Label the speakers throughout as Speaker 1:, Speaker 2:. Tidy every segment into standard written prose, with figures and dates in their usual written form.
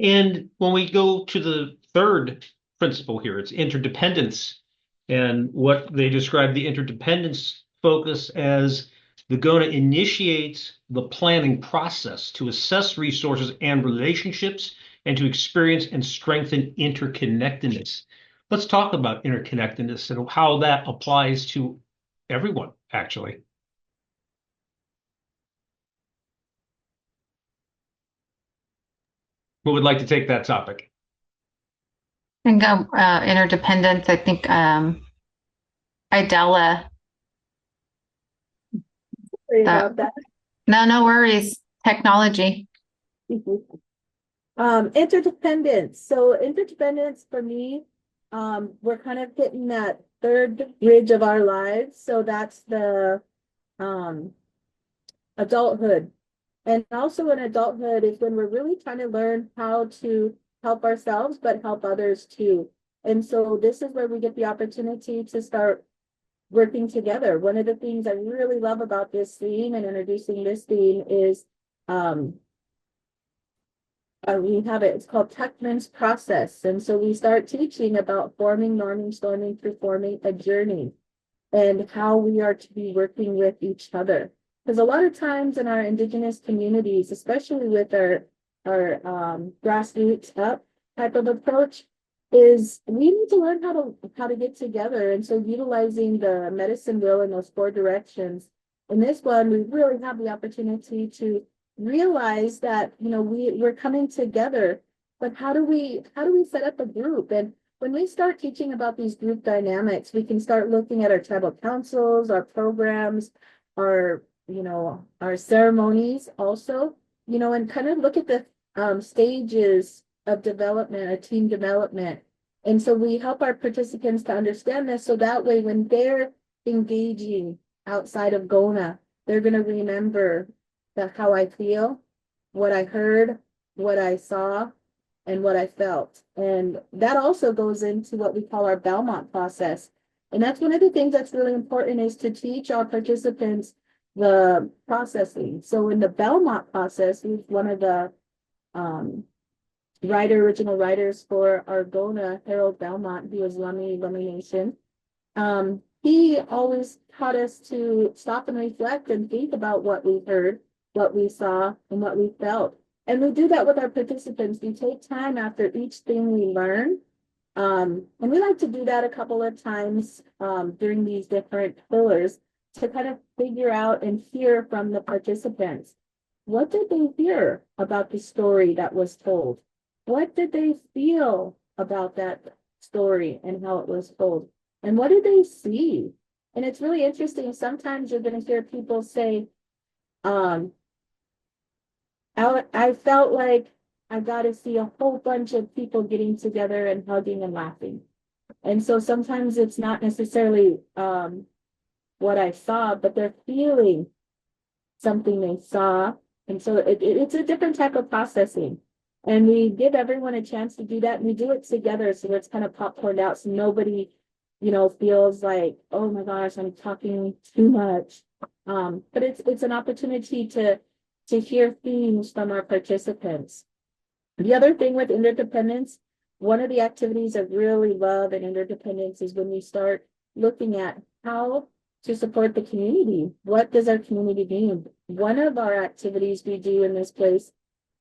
Speaker 1: And when we go to the third principle here, it's interdependence. And what they describe the interdependence focus as the GONA initiates the planning process to assess resources and relationships and to experience and strengthen interconnectedness. Let's talk about interconnectedness and how that applies to everyone, actually. Who would like to take that topic?
Speaker 2: I think interdependence. I think Idella.
Speaker 3: Sorry
Speaker 2: That
Speaker 3: about that.
Speaker 2: no worries. Technology.
Speaker 3: Interdependence. So interdependence for me, we're kind of hitting that third bridge of our lives. So that's the um, adulthood. And also in adulthood is when we're really trying to learn how to help ourselves, but help others too. And so this is where we get the opportunity to start working together. One of the things I really love about this theme and introducing this theme is um, we have it, it's called Tuckman's process. And so we start teaching about forming, norming, storming, performing a journey and how we are to be working with each other. Because a lot of times in our indigenous communities, especially with our grassroots up type of approach, is we need to learn how to get together. And so utilizing the medicine wheel in those four directions. In this one, we really have the opportunity to realize that we're coming together, but how do we set up a group? And when we start teaching about these group dynamics, we can start looking at our tribal councils, our programs, our ceremonies also, and kind of look at the stages of development, a team development. And so we help our participants to understand this so that way when they're engaging outside of GONA, they're going to remember how I feel, what I heard, what I saw, and what I felt. And that also goes into what we call our Belmont process. And that's one of the things that's really important is to teach our participants the processing. So in the Belmont process, who's one of the um, original writers for our GONA, Harold Belmont, who was Lummi Nation, he always taught us to stop and reflect and think about what we heard, what we saw, and what we felt. And we do that with our participants. We take time after each thing we learn. And we like to do that a couple of times during these different pillars to kind of figure out and hear from the participants. What did they hear about the story that was told? What did they feel about that story and how it was told? And what did they see? And it's really interesting. Sometimes you're going to hear people say, um, I felt like I got to see a whole bunch of people getting together and hugging and laughing. And so sometimes it's not necessarily what I saw, but they're feeling something they saw. And so it's a different type of processing. And we give everyone a chance to do that. And we do it together. So it's kind of popcorned out. So nobody, feels like, oh my gosh, I'm talking too much. But it's an opportunity to hear themes from our participants. The other thing with interdependence, one of the activities I really love in interdependence is when we start looking at how to support the community. What does our community need? One of our activities we do in this place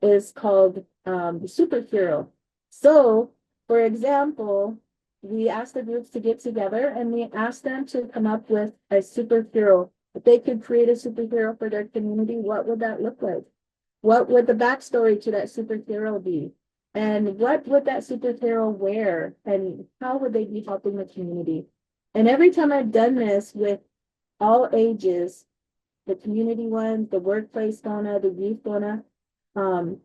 Speaker 3: is called superhero. So, for example, we ask the groups to get together and we ask them to come up with a superhero. If they could create a superhero for their community, what would that look like? What would the backstory to that superhero be? And what would that superhero wear? And how would they be helping the community? And every time I've done this with all ages, the community one, the workplace GONA, the youth GONA, um,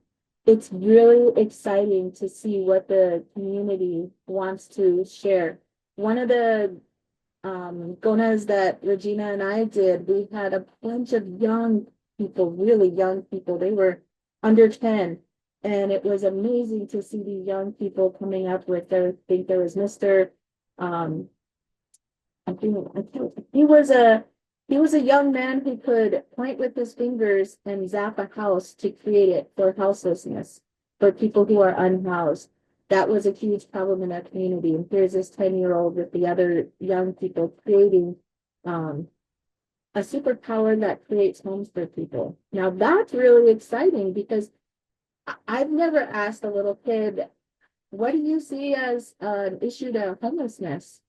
Speaker 3: it's really exciting to see what the community wants to share. One of the GONAs that Regina and I did, we had a bunch of young people, really young people. They were under 10. And it was amazing to see these young people coming up with I think there was Mr. Um, I think he was a young man who could point with his fingers and zap a house to create it for houselessness. for people who are unhoused. That was a huge problem in our community. And here's this 10-year-old with the other young people creating um, a superpower that creates homes for people. Now that's really exciting because I've never asked a little kid, what do you see as an issue to homelessness?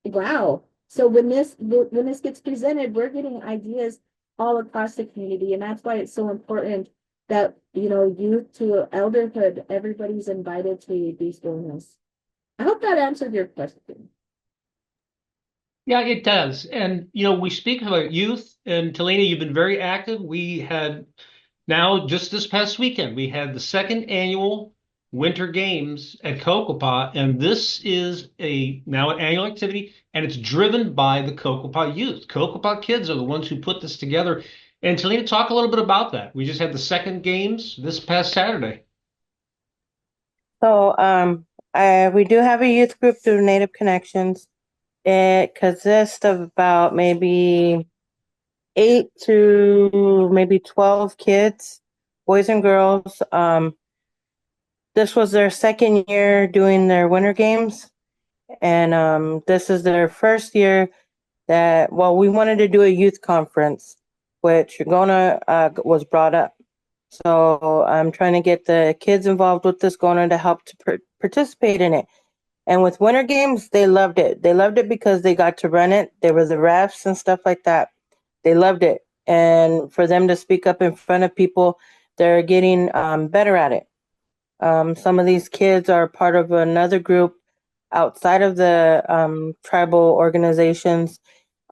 Speaker 3: Wow. So when this gets presented, we're getting ideas all across the community, and that's why it's so important that youth to elderhood, everybody's invited to these GONAs. I hope that answered your question.
Speaker 1: Yeah, it does. And, we speak about youth, and Talina, you've been very active. We had now, just this past weekend, we had the second annual Winter Games at Cocopah, and this is now an annual activity, and it's driven by the Cocopah youth. Cocopah kids are the ones who put this together. And Talina, talk a little bit about that. We just had the second games this past Saturday.
Speaker 4: So, we do have a youth group through Native Connections. It consists of about maybe 8 to maybe 12 kids, boys and girls. This was their second year doing their winter games, and this is their first year we wanted to do a youth conference, which GONA was brought up. So I'm trying to get the kids involved with this GONA to help to participate in it. And with winter games, they loved it. They loved it because they got to run it. They were the refs and stuff like that. They loved it. And for them to speak up in front of people, they're getting better at it. Some of these kids are part of another group outside of the tribal organizations.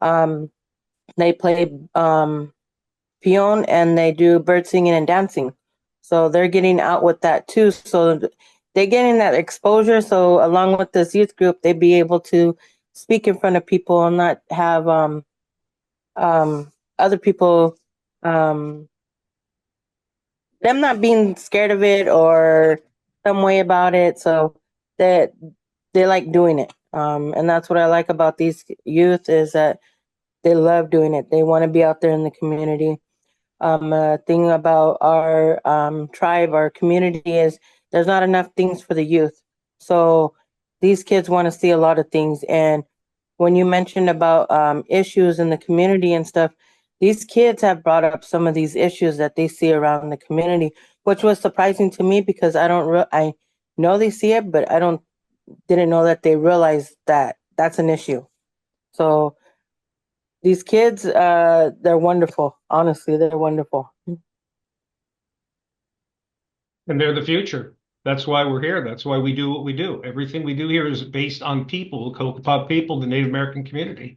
Speaker 4: They play peon and they do bird singing and dancing. So they're getting out with that too. So they're getting that exposure. So along with this youth group, they'd be able to speak in front of people and not have other people them not being scared of it or some way about it. So that they like doing it. And that's what I like about these youth is that they love doing it. They want to be out there in the community. Thing about our tribe, our community is there's not enough things for the youth. So these kids want to see a lot of things. And when you mentioned about issues in the community and stuff, these kids have brought up some of these issues that they see around the community, which was surprising to me because I know they see it, but didn't know that they realize that that's an issue. So these kids, they're wonderful. Honestly, they're wonderful.
Speaker 1: And they're the future. That's why we're here. That's why we do what we do. Everything we do here is based on people, the Cocopah people, the Native American community.